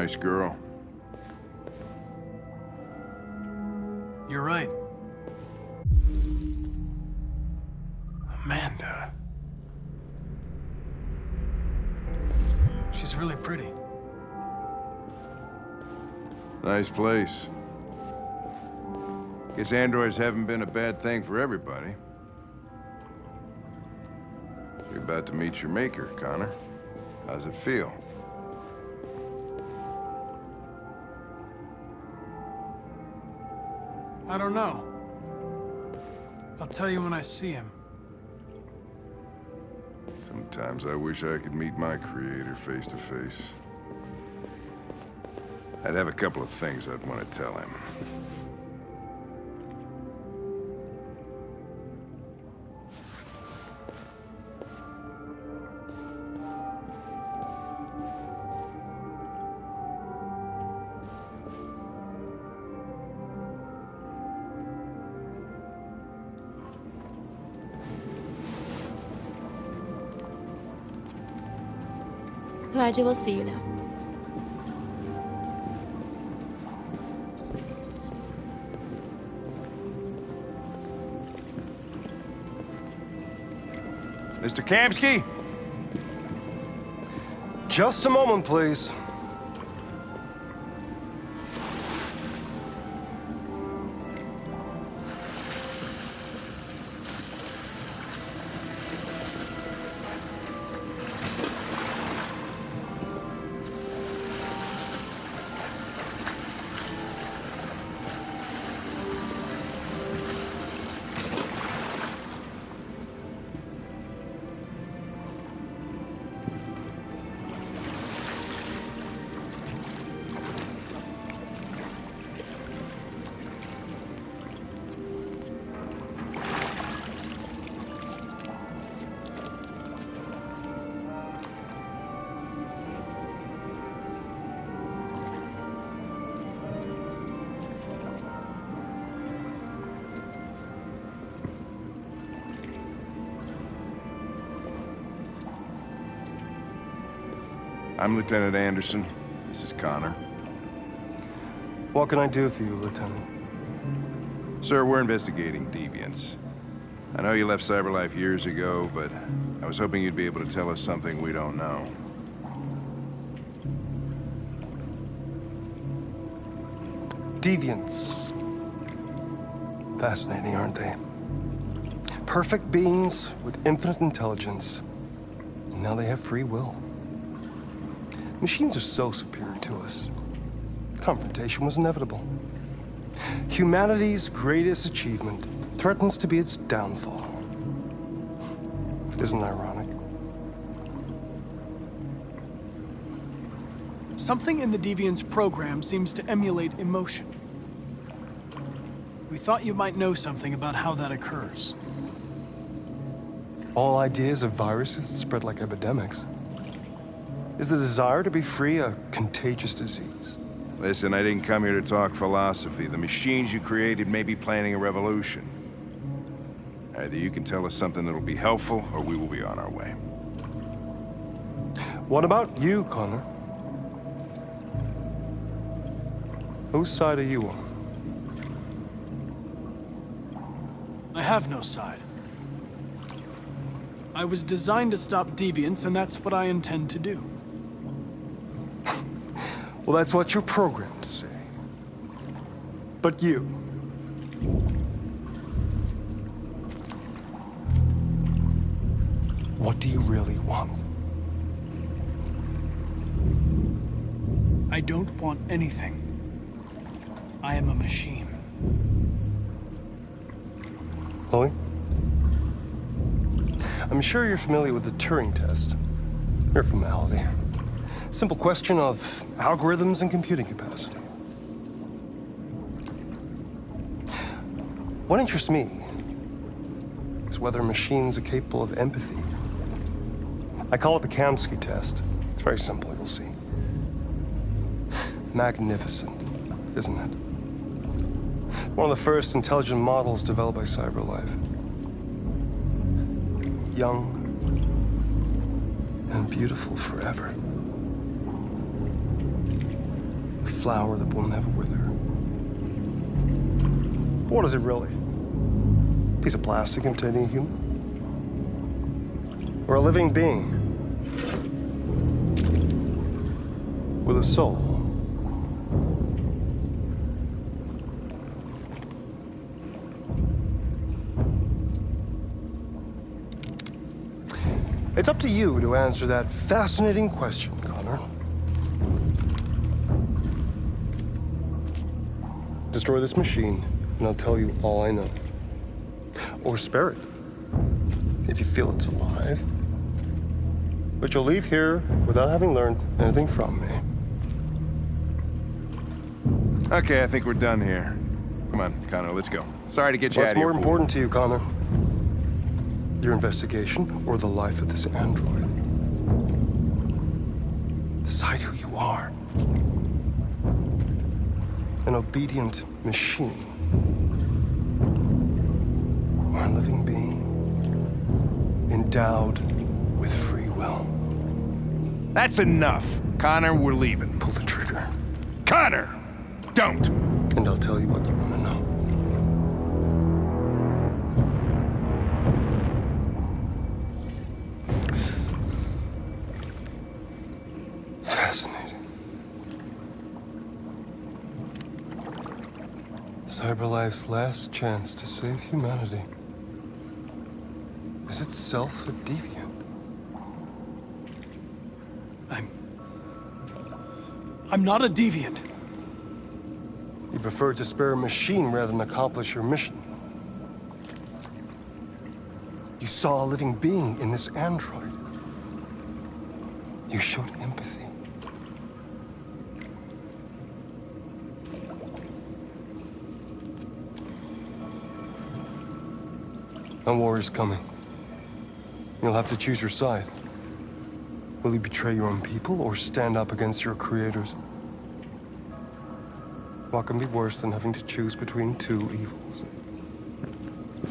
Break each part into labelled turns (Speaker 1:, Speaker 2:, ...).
Speaker 1: Nice girl.
Speaker 2: You're right. Amanda. She's really pretty.
Speaker 1: Nice place. Guess androids haven't been a bad thing for everybody. You're about to meet your maker, Connor. How's it feel?
Speaker 2: I don't know. I'll tell you when I see him.
Speaker 1: Sometimes I wish I could meet my creator face to face. I'd have a couple of things I'd want to tell him.
Speaker 3: Glad you will see you now.
Speaker 1: Mr. Kamsky?
Speaker 4: Just a moment, please.
Speaker 1: I'm Lieutenant Anderson. This is Connor.
Speaker 4: What can I do for you, Lieutenant?
Speaker 1: Sir, we're investigating deviants. I know you left CyberLife years ago, but I was hoping you'd be able to tell us something we don't know.
Speaker 4: Deviants. Fascinating, aren't they? Perfect beings with infinite intelligence. And now they have free will. Machines are so superior to us. Confrontation was inevitable. Humanity's greatest achievement threatens to be its downfall. Isn't it ironic?
Speaker 2: Something in the Deviant's program seems to emulate emotion. We thought you might know something about how that occurs.
Speaker 4: All ideas of viruses that spread like epidemics. Is the desire to be free a contagious disease?
Speaker 1: Listen, I didn't come here to talk philosophy. The machines you created may be planning a revolution. Either you can tell us something that'll be helpful, or we will be on our way.
Speaker 4: What about you, Connor? Whose side are you on?
Speaker 2: I have no side. I was designed to stop deviants, and that's what I intend to do.
Speaker 4: Well, that's what you're programmed to say. But you... what do you really want?
Speaker 2: I don't want anything. I am a machine.
Speaker 4: Chloe? I'm sure you're familiar with the Turing test. Mere formality. Simple question of algorithms and computing capacity. What interests me is whether machines are capable of empathy. I call it the Kamsky test. It's very simple, you'll see. Magnificent, isn't it? One of the first intelligent models developed by CyberLife. Young and beautiful forever. flower that will never wither. What is it really? Piece of plastic imitating a human? Or a living being with a soul? It's up to you to answer that fascinating question, Connor. Destroy this machine, and I'll tell you all I know. Or spare it, if you feel it's alive. But you'll leave here without having learned anything from me.
Speaker 1: Okay, I think we're done here. Come on, Connor, let's go. Sorry to get you out
Speaker 4: What's
Speaker 1: of here.
Speaker 4: more important to you, Connor? Your investigation or the life of this android? Decide who you are. An obedient machine. Or a living being endowed with free will.
Speaker 1: That's enough. Connor, we're leaving.
Speaker 4: Pull the trigger.
Speaker 1: Connor! Don't!
Speaker 4: And I'll tell you what you want to know. Fascinating. CyberLife's last chance to save humanity is itself a deviant.
Speaker 2: I'm not a deviant.
Speaker 4: You prefer to spare a machine rather than accomplish your mission. You saw a living being in this android. You showed empathy. A war is coming. You'll have to choose your side. Will you betray your own people or stand up against your creators? What can be worse than having to choose between two evils?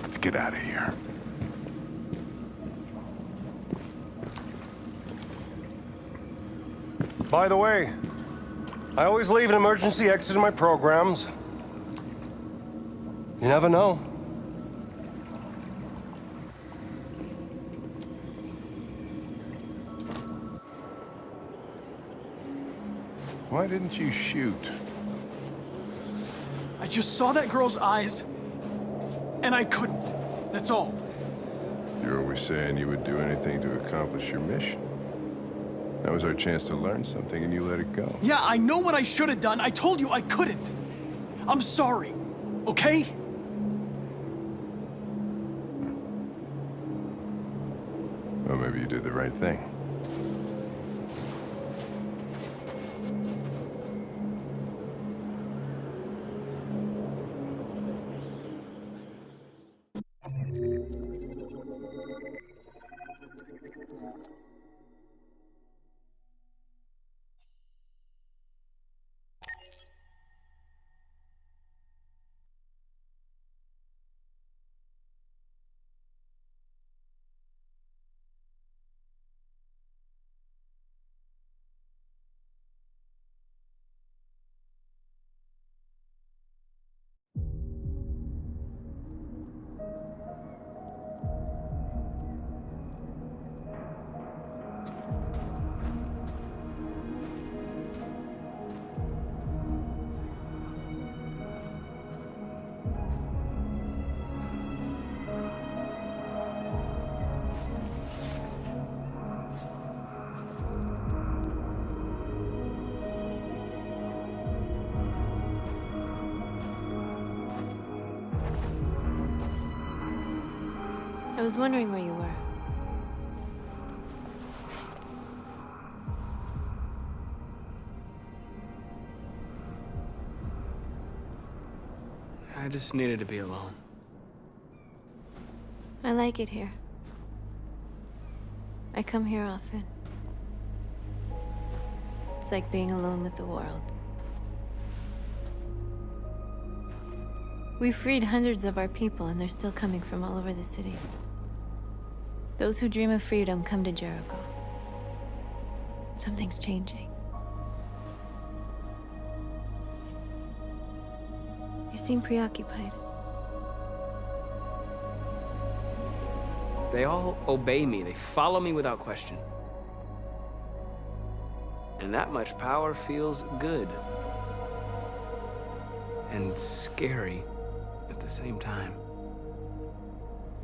Speaker 1: Let's get out of here.
Speaker 4: By the way, I always leave an emergency exit in my programs. You never know.
Speaker 1: Why didn't you shoot?
Speaker 2: I just saw that girl's eyes, and I couldn't. That's all.
Speaker 1: You're always saying you would do anything to accomplish your mission. That was our chance to learn something, and you let it go.
Speaker 2: Yeah, I know what I should have done. I told you I couldn't. I'm sorry, okay?
Speaker 1: Well, maybe you did the right thing.
Speaker 3: I was wondering where you were.
Speaker 5: I just needed to be alone.
Speaker 3: I like it here. I come here often. It's like being alone with the world. We freed hundreds of our people, and they're still coming from all over the city. Those who dream of freedom come to Jericho. Something's changing. You seem preoccupied.
Speaker 5: They all obey me. They follow me without question. And that much power feels good. And scary at the same time.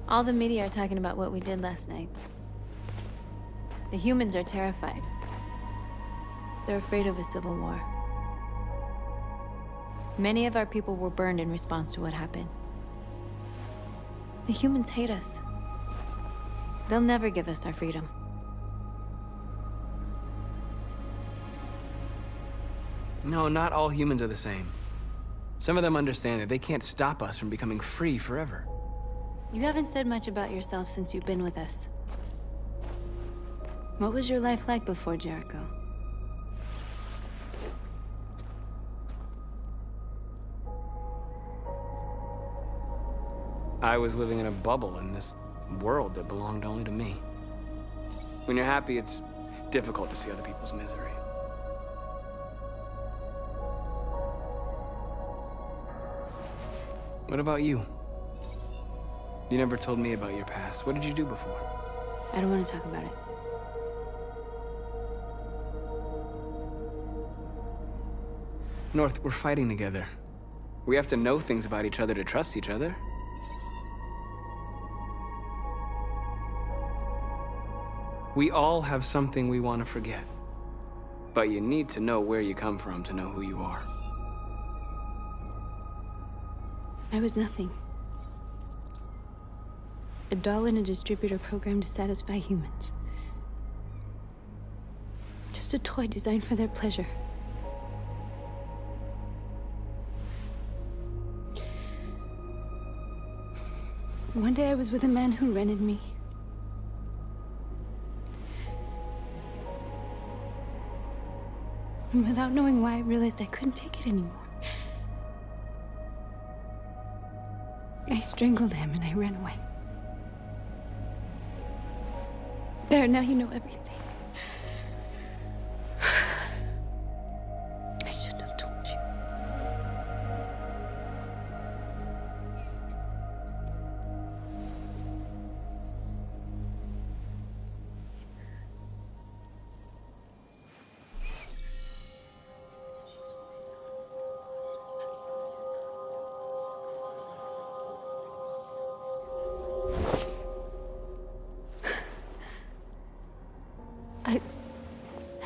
Speaker 3: All the media are talking about what we did last night. The humans are terrified. They're afraid of a civil war. Many of our people were burned in response to what happened. The humans hate us. They'll never give us our freedom.
Speaker 5: No, not all humans are the same. Some of them understand that they can't stop us from becoming free forever.
Speaker 3: You haven't said much about yourself since you've been with us. What was your life like before Jericho?
Speaker 5: I was living in a bubble in this world that belonged only to me. When you're happy, it's difficult to see other people's misery. What about you? You never told me about your past. What did you do before?
Speaker 3: I don't want to talk about it.
Speaker 5: North, we're fighting together. We have to know things about each other to trust each other. We all have something we want to forget. But you need to know where you come from to know who you are.
Speaker 3: I was nothing. A doll in a distributor program to satisfy humans. Just a toy designed for their pleasure. One day I was with a man who rented me. And without knowing why, I realized I couldn't take it anymore. I strangled him and I ran away. There, now you know everything. I shouldn't have told you.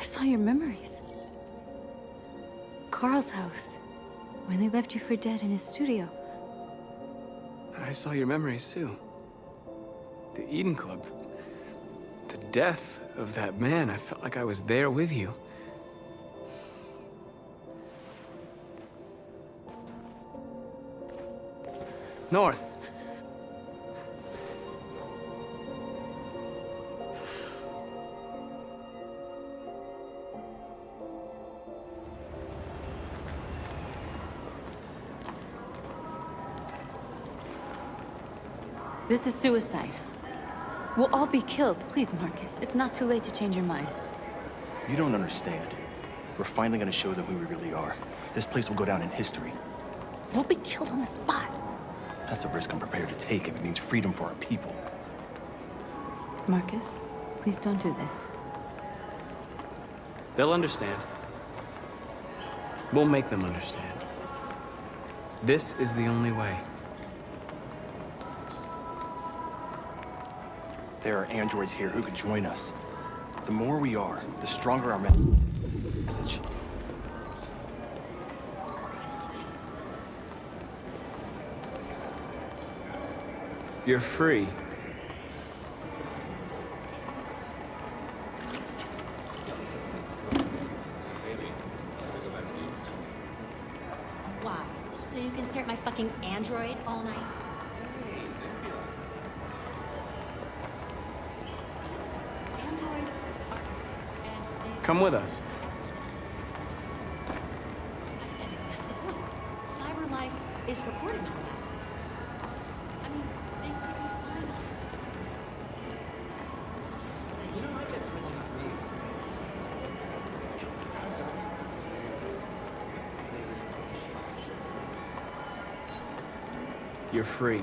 Speaker 3: I saw your memories. Carl's house, when they left you for dead in his studio.
Speaker 5: I saw your memories too. The Eden Club. The death of that man. I felt like I was there with you. North.
Speaker 3: This is suicide. We'll all be killed. Please, Marcus. It's not too late to change your mind.
Speaker 6: You don't understand. We're finally gonna show them who we really are. This place will go down in history.
Speaker 3: We'll be killed on the spot.
Speaker 6: That's a risk I'm prepared to take if it means freedom for our people.
Speaker 3: Marcus, please don't do this.
Speaker 5: They'll understand. We'll make them understand. This is the only way.
Speaker 6: There are androids here who could join us. The more we are, the stronger our message.
Speaker 5: You're free.
Speaker 7: Wow. So you can stare at my fucking android all night? Androids are...
Speaker 5: Come with us.
Speaker 7: That's the point. Cyber life is recording all that. I mean, they could be spying on us.
Speaker 5: You're free.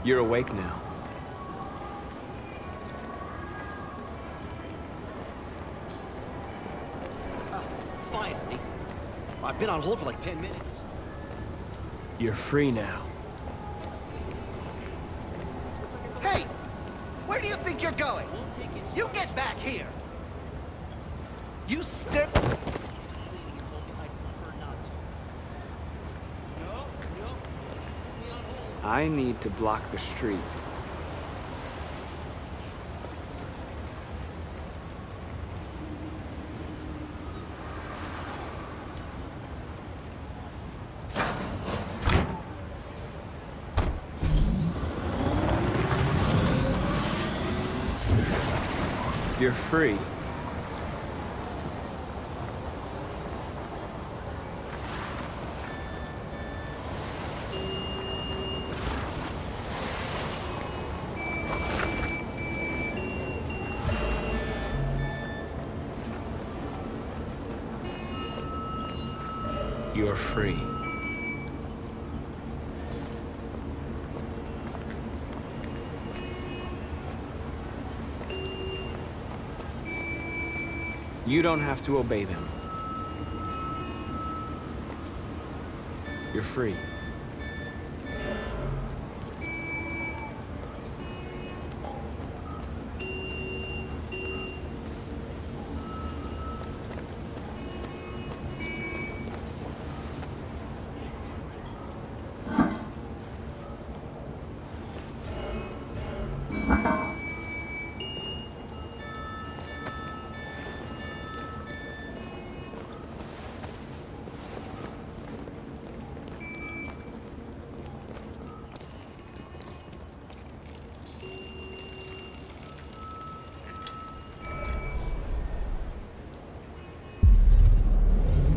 Speaker 5: You're awake now.
Speaker 8: Finally. I've been on hold for like 10 minutes.
Speaker 5: You're free now.
Speaker 8: Hey! Where do you think you're going? You get back here! You step...
Speaker 5: I need to block the street. You're free. You're free. You don't have to obey them. You're free.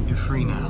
Speaker 5: You're free now.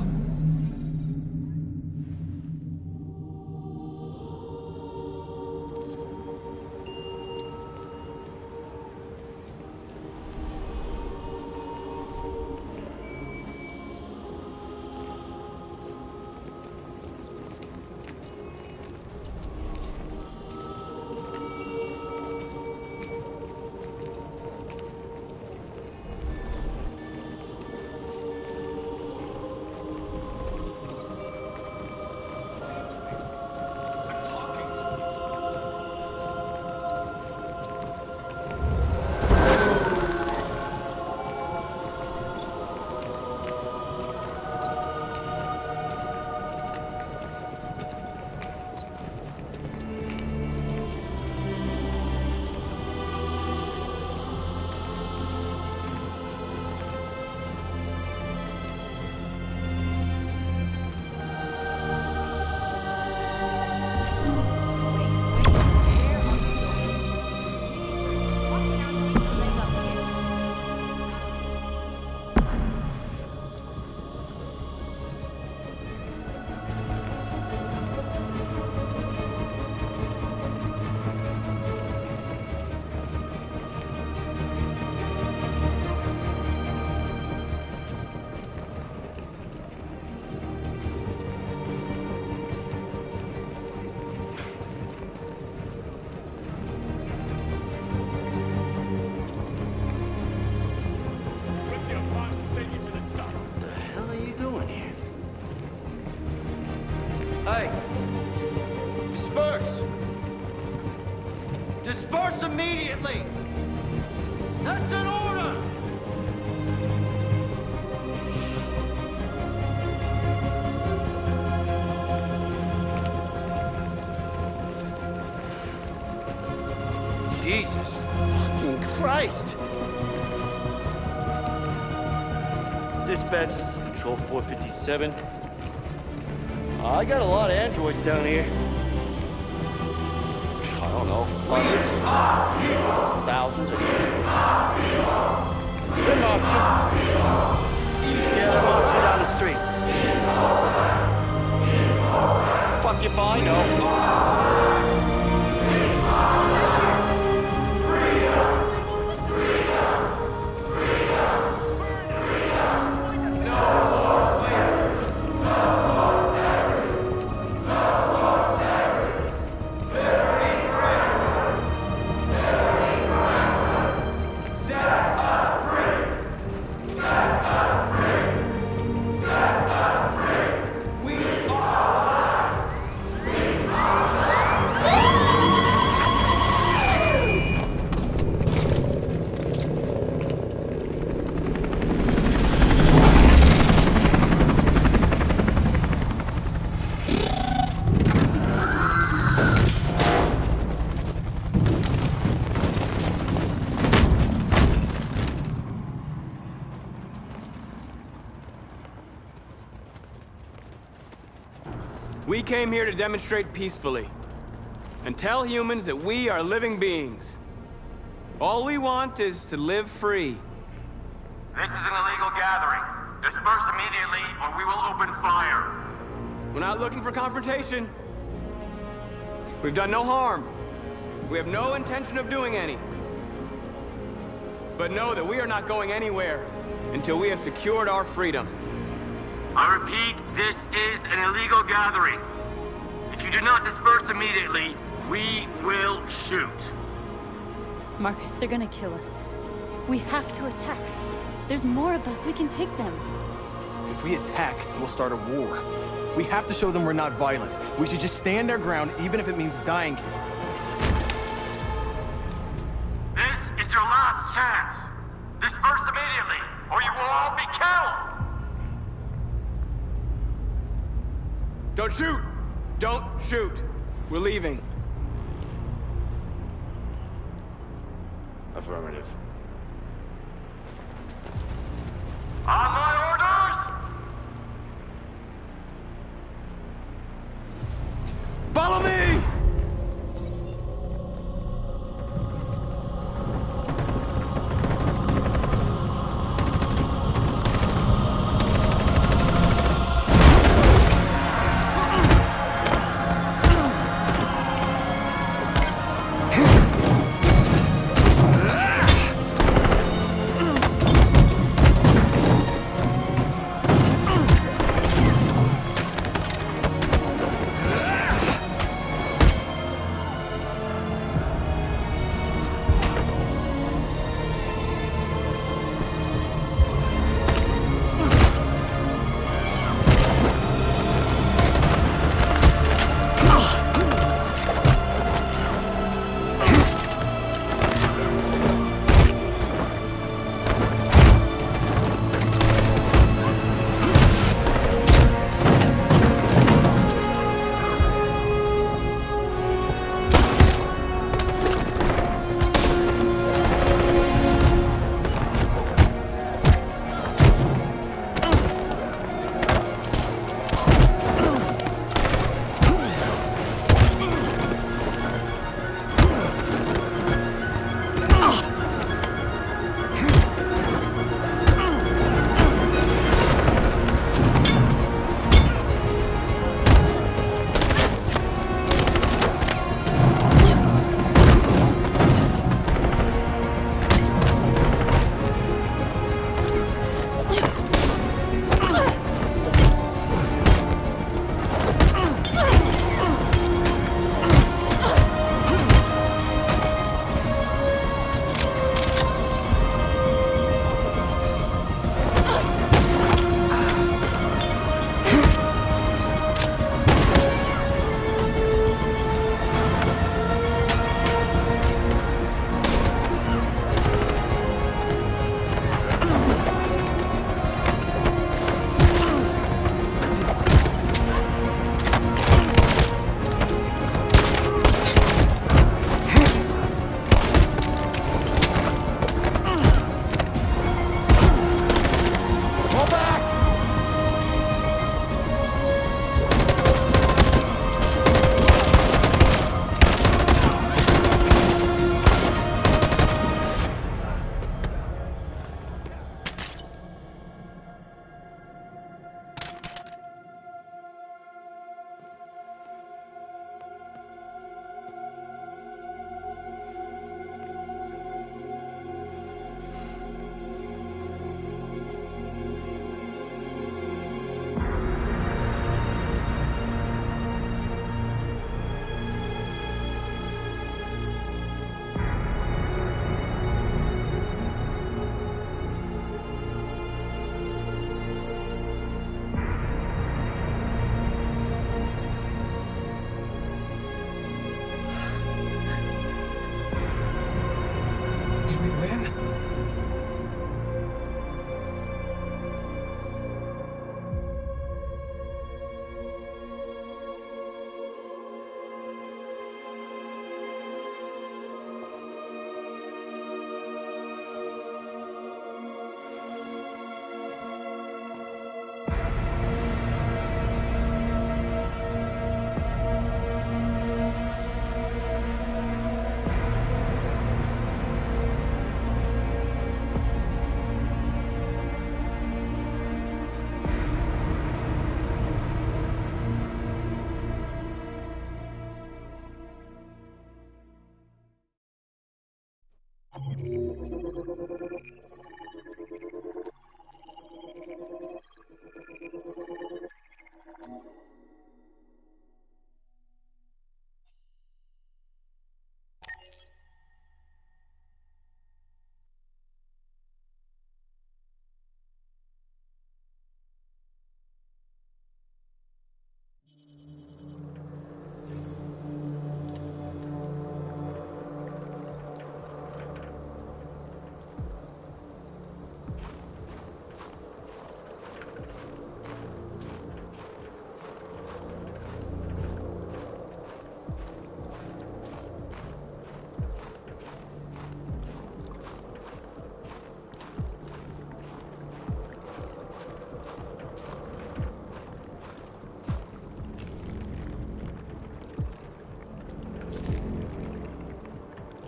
Speaker 8: Hey! Disperse! Disperse immediately! That's an order! Jesus fucking Christ! Dispatch, this is Patrol 457. I got a lot of androids down here. I don't know. Hundreds. Thousands of them. They're marching. Yeah, they're marching down the street. Fuck if I know.
Speaker 5: We came here to demonstrate peacefully and tell humans that we are living beings. All we want is to live free.
Speaker 9: This is an illegal gathering. Disperse immediately, or we will open fire.
Speaker 5: We're not looking for confrontation. We've done no harm. We have no intention of doing any. But know that we are not going anywhere until we have secured our freedom.
Speaker 9: I repeat, this is an illegal gathering. If you do not disperse immediately, we will shoot.
Speaker 3: Marcus, they're gonna kill us. We have to attack. There's more of us. We can take them.
Speaker 6: If we attack, we'll start a war. We have to show them we're not violent. We should just stand our ground, even if it means dying here.
Speaker 9: This is your last chance. Disperse immediately, or you will all be killed.
Speaker 5: Don't shoot! Don't shoot! We're leaving.
Speaker 6: Affirmative.
Speaker 9: On my orders!
Speaker 5: Follow me!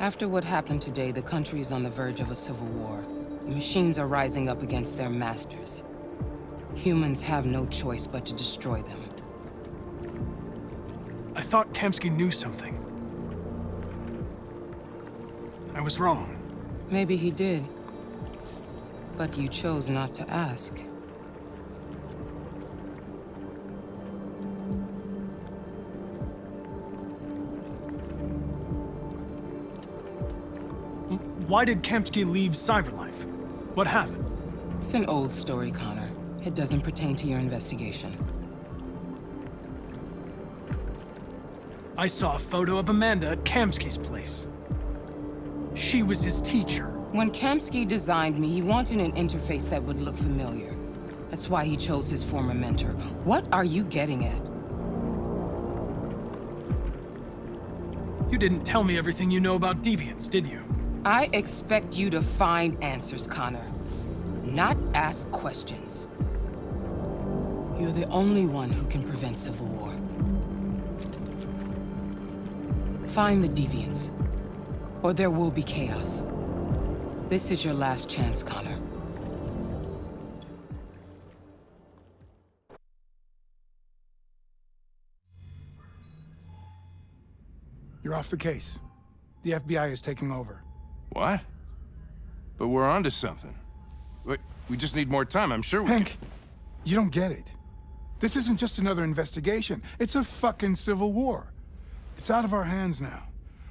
Speaker 10: After what happened today, the country is on the verge of a civil war. The machines are rising up against their masters. Humans have no choice but to destroy them.
Speaker 2: I thought Kamsky knew something. I was wrong.
Speaker 10: Maybe he did. But you chose not to ask.
Speaker 2: Why did Kamsky leave Cyberlife? What happened?
Speaker 10: It's an old story, Connor. It doesn't pertain to your investigation.
Speaker 2: I saw a photo of Amanda at Kamsky's place. She was his teacher.
Speaker 10: When Kamsky designed me, he wanted an interface that would look familiar. That's why he chose his former mentor. What are you getting at?
Speaker 2: You didn't tell me everything you know about deviants, did you?
Speaker 10: I expect you to find answers, Connor. Not ask questions. You're the only one who can prevent civil war. Find the deviants, or there will be chaos. This is your last chance, Connor.
Speaker 11: You're off the case. The FBI is taking over.
Speaker 1: What? But we're onto something. Wait, we just need more time. I'm sure we
Speaker 11: Hank, you don't get it. This isn't just another investigation. It's a fucking civil war. It's out of our hands now.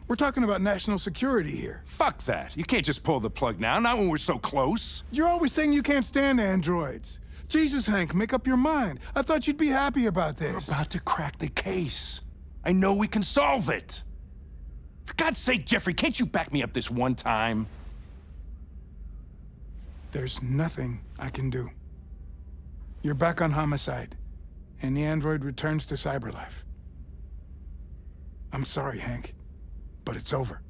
Speaker 11: We're talking about national security here.
Speaker 1: Fuck that. You can't just pull the plug now, not when we're so close.
Speaker 11: You're always saying you can't stand androids. Jesus, Hank, make up your mind. I thought you'd be happy about this.
Speaker 1: We're about to crack the case. I know we can solve it. For God's sake, Jeffrey, can't you back me up this one time?
Speaker 11: There's nothing I can do. You're back on homicide, and the android returns to Cyberlife. I'm sorry, Hank, but it's over.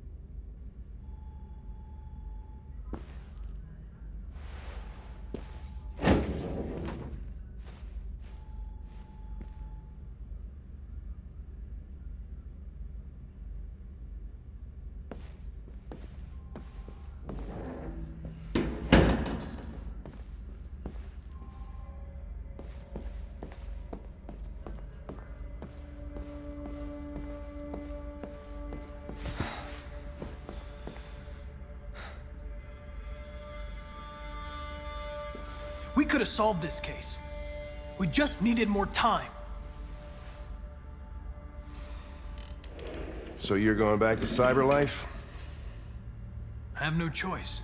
Speaker 2: We could have solved this case. We just needed more time.
Speaker 1: So you're going back to Cyberlife?
Speaker 2: I have no choice.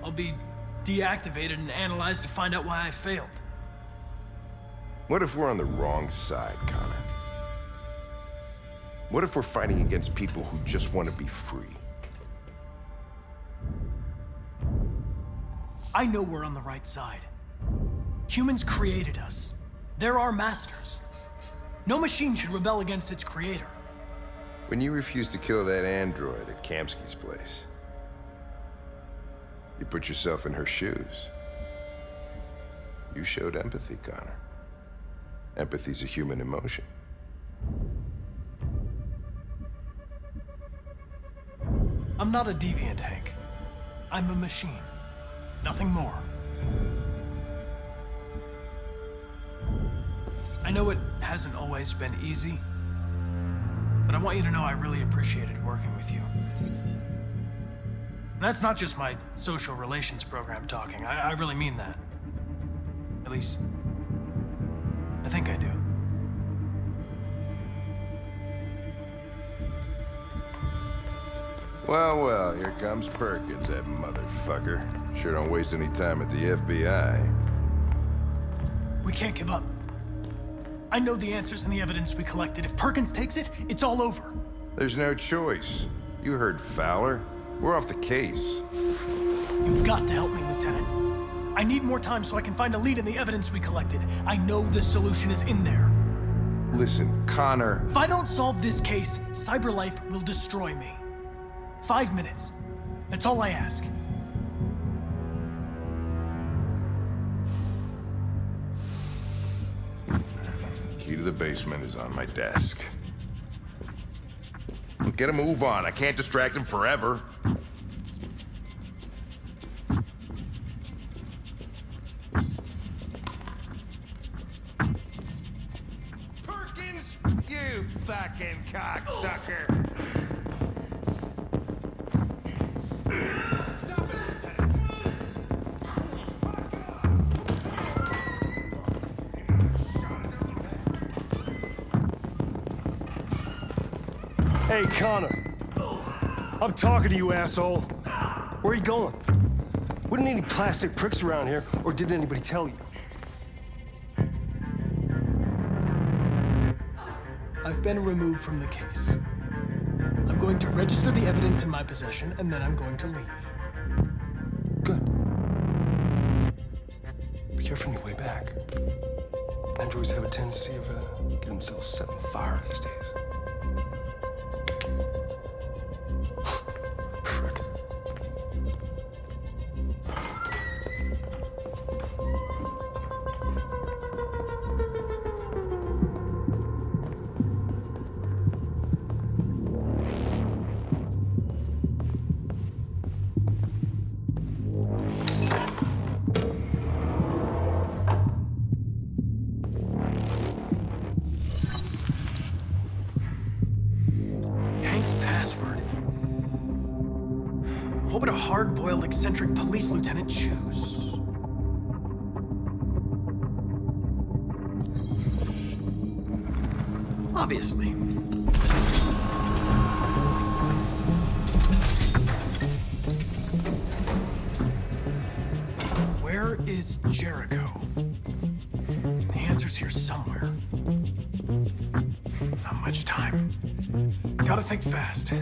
Speaker 2: I'll be deactivated and analyzed to find out why I failed.
Speaker 1: What if we're on the wrong side, Connor? What if we're fighting against people who just want to be free?
Speaker 2: I know we're on the right side. Humans created us. They're our masters. No machine should rebel against its creator.
Speaker 1: When you refused to kill that android at Kamsky's place, you put yourself in her shoes. You showed empathy, Connor. Empathy's a human emotion.
Speaker 2: I'm not a deviant, Hank. I'm a machine. Nothing more. I know it hasn't always been easy, but I want you to know I really appreciated working with you. That's not just my social relations program talking. I really mean that. At least, I think I do.
Speaker 1: Well, well, here comes Perkins, that motherfucker. Sure don't waste any time at the FBI.
Speaker 2: We can't give up. I know the answers and the evidence we collected. If Perkins takes it, it's all over.
Speaker 1: There's no choice. You heard Fowler. We're off the case.
Speaker 2: You've got to help me, Lieutenant. I need more time so I can find a lead in the evidence we collected. I know the solution is in there.
Speaker 1: Listen, Connor.
Speaker 2: If I don't solve this case, CyberLife will destroy me. 5 minutes. That's all I ask.
Speaker 1: Key to the basement is on my desk. Get a move on. I can't distract him forever.
Speaker 8: Perkins! You fucking cocksucker! Stop it, Lieutenant!
Speaker 4: Hey, Connor. I'm talking to you, asshole. Where are you going? Wouldn't any plastic pricks around here, or did anybody tell you?
Speaker 2: I've been removed from the case. I'm going to register the evidence in my possession, and then I'm going to leave.
Speaker 4: Good. Be careful on your way back. Androids have a tendency of getting themselves set on fire these days. Frick.
Speaker 2: Hank's password. What would a hard-boiled, eccentric police lieutenant choose? Obviously. Where is Jericho? The answer's here somewhere. Not much time. Gotta think fast.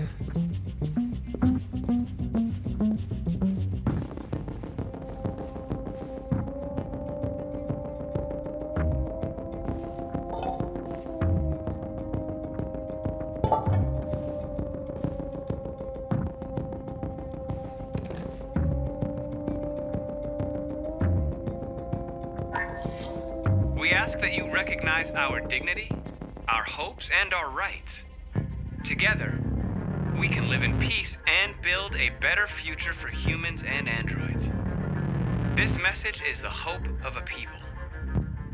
Speaker 12: We ask that you recognize our dignity, our hopes, and our rights. Together, we can live in peace and build a better future for humans and androids. This message is the hope of a people.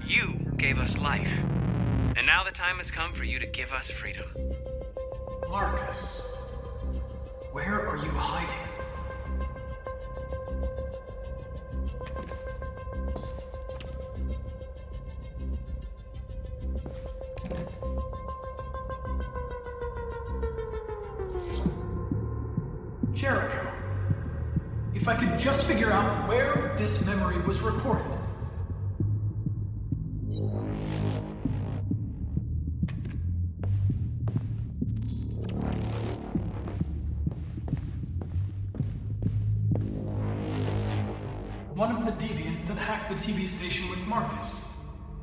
Speaker 12: You gave us life, and now the time has come for you to give us freedom.
Speaker 2: Marcus, where are you hiding? Jericho. If I could just figure out where this memory was recorded. One of the deviants that hacked the TV station with Marcus.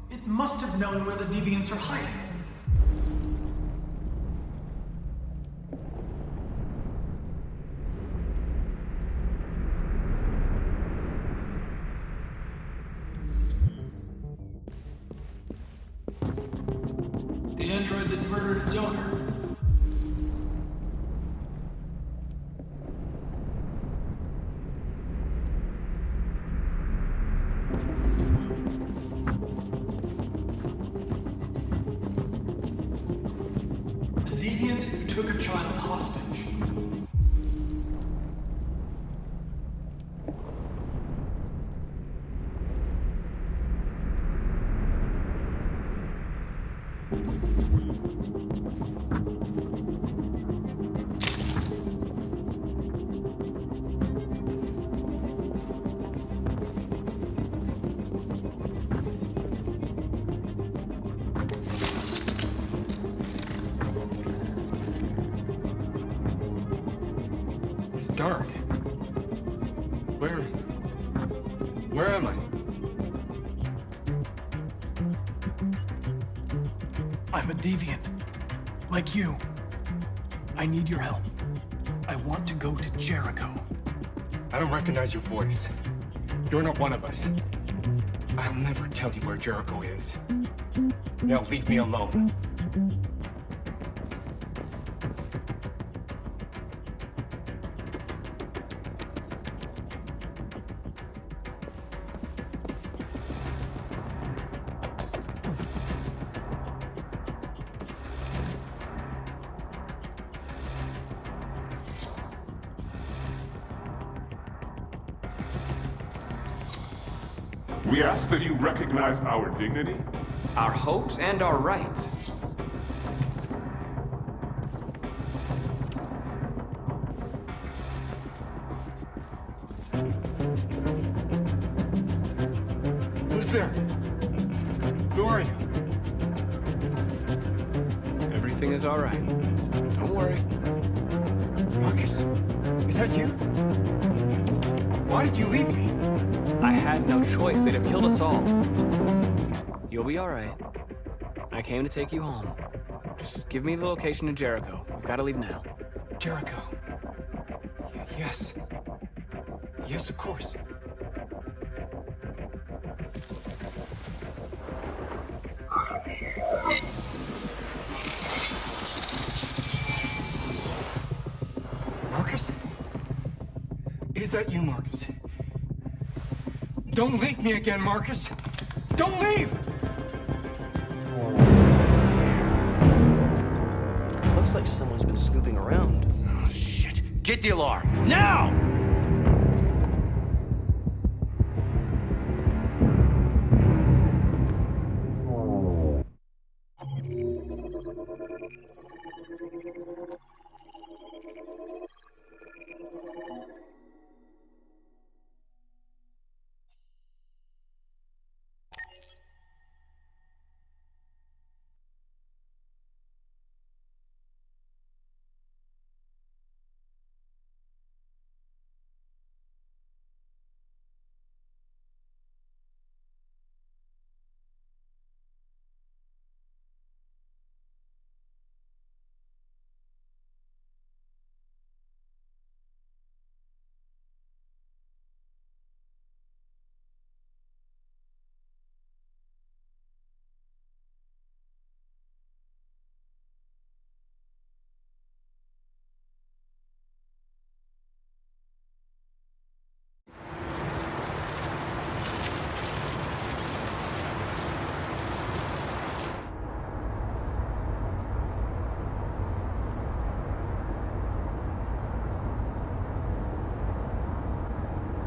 Speaker 2: It must have known where the deviants are hiding. The android that murdered its owner. A deviant who took a child hostage.
Speaker 6: It's dark. Where am I?
Speaker 2: I'm a deviant. Like you. I need your help. I want to go to Jericho.
Speaker 6: I don't recognize your voice. You're not one of us. I'll never tell you where Jericho is. Now leave me alone.
Speaker 13: We ask that you recognize our dignity,
Speaker 12: Our hopes and our rights.
Speaker 6: Who's there? Who are you?
Speaker 5: Everything is all right. Don't worry.
Speaker 6: Marcus, is that you? Why did you leave me?
Speaker 5: I had no choice. They'd have killed us all. You'll be all right. I came to take you home. Just give me the location to Jericho. We've got to leave now.
Speaker 6: Jericho. Yes. Yes, of course. Marcus? Is that you, Marcus? Don't leave me again, Marcus! Don't leave!
Speaker 8: Looks like someone's been snooping around.
Speaker 9: Oh, shit. Get the alarm. Now!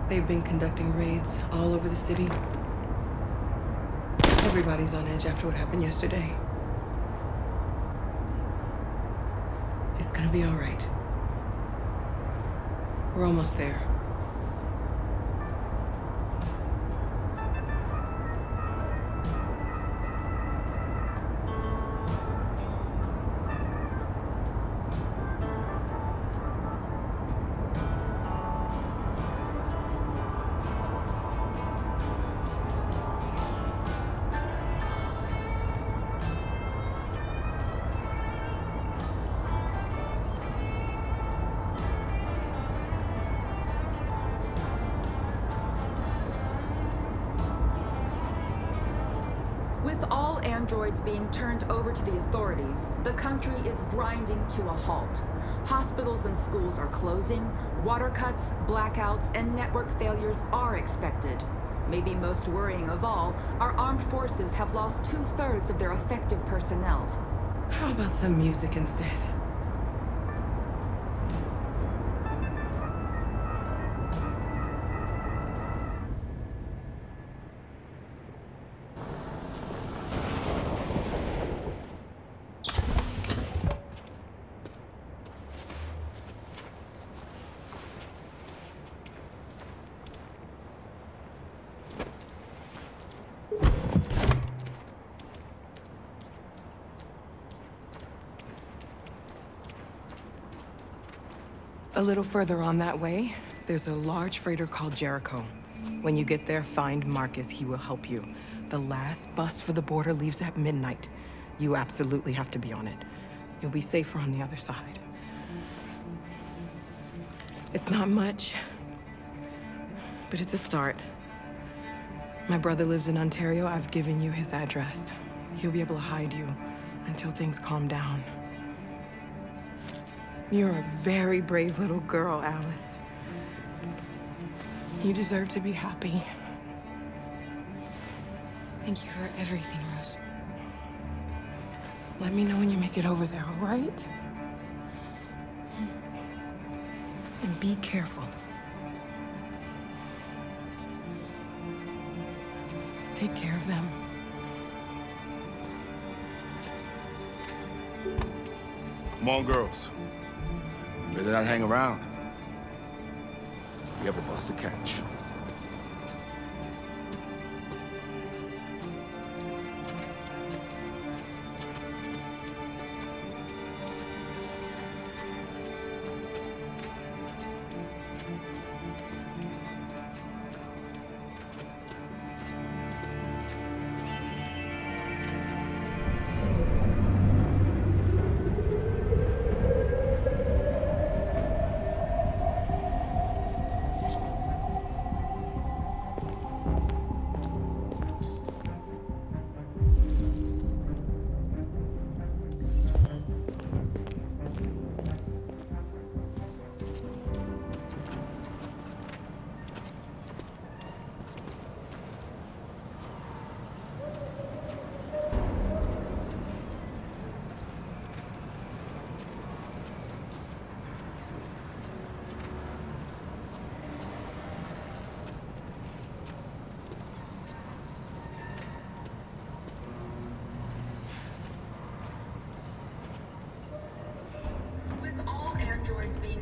Speaker 10: They've been conducting raids all over the city. Everybody's on edge after what happened yesterday. It's gonna be all right. We're almost there.
Speaker 14: With all androids being turned over to the authorities, the country is grinding to a halt. Hospitals and schools are closing, water cuts, blackouts, and network failures are expected. Maybe most worrying of all, our armed forces have lost 2/3 of their effective personnel.
Speaker 10: How about some music instead?
Speaker 15: A little further on that way, there's a large freighter called Jericho. When you get there, find Marcus. He will help you. The last bus for the border leaves at midnight. You absolutely have to be on it. You'll be safer on the other side. It's not much, but it's a start. My brother lives in Ontario. I've given you his address. He'll be able to hide you until things calm down. You're a very brave little girl, Alice. You deserve to be happy.
Speaker 16: Thank you for everything, Rose.
Speaker 15: Let me know when you make it over there, all right? And be careful. Take care of them.
Speaker 17: Come on, girls. You better not hang around. We have a bus to catch.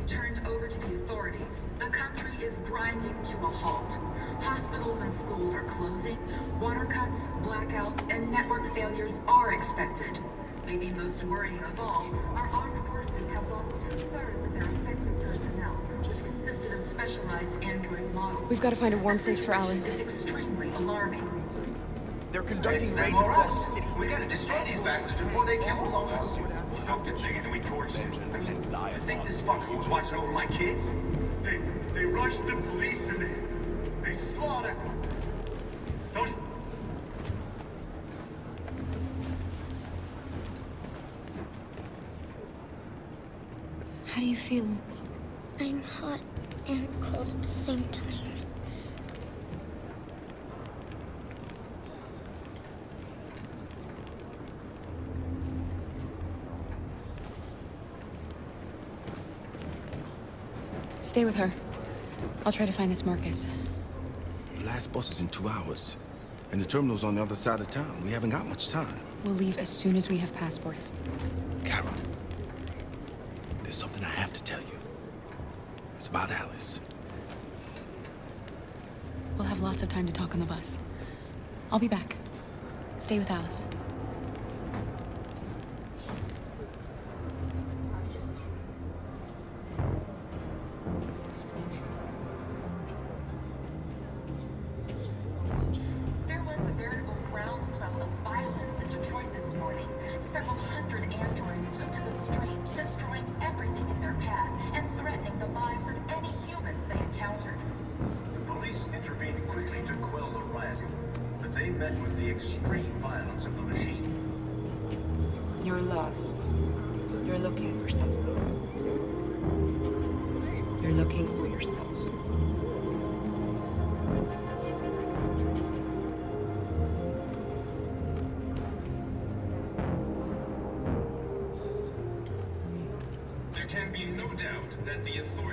Speaker 14: Turned over to the authorities, the country is grinding to a halt. Hospitals and schools are closing, water cuts, blackouts, and network failures are expected. Maybe most worrying of all, our armed forces have lost 2/3 of their effective personnel, which consisted of specialized android models.
Speaker 16: We've got to find a warm place for Alice.
Speaker 14: This is extremely alarming.
Speaker 8: They're conducting raids across the city.
Speaker 9: We gotta destroy these bastards before they kill all of us. We soaked the thing and we torched it. I think this fucker was watching over my kids? They rushed the police and they slaughtered those.
Speaker 16: How do you feel?
Speaker 18: I'm hot and cold at the same time.
Speaker 16: Stay with her. I'll try to find this Marcus.
Speaker 17: The last bus is in 2 hours. And the terminal's on the other side of town. We haven't got much time.
Speaker 16: We'll leave as soon as we have passports.
Speaker 17: Carol, there's something I have to tell you. It's about Alice.
Speaker 16: We'll have lots of time to talk on the bus. I'll be back. Stay with Alice.
Speaker 15: You're lost. You're looking for something. You're looking for yourself.
Speaker 9: There can be no doubt that the authorities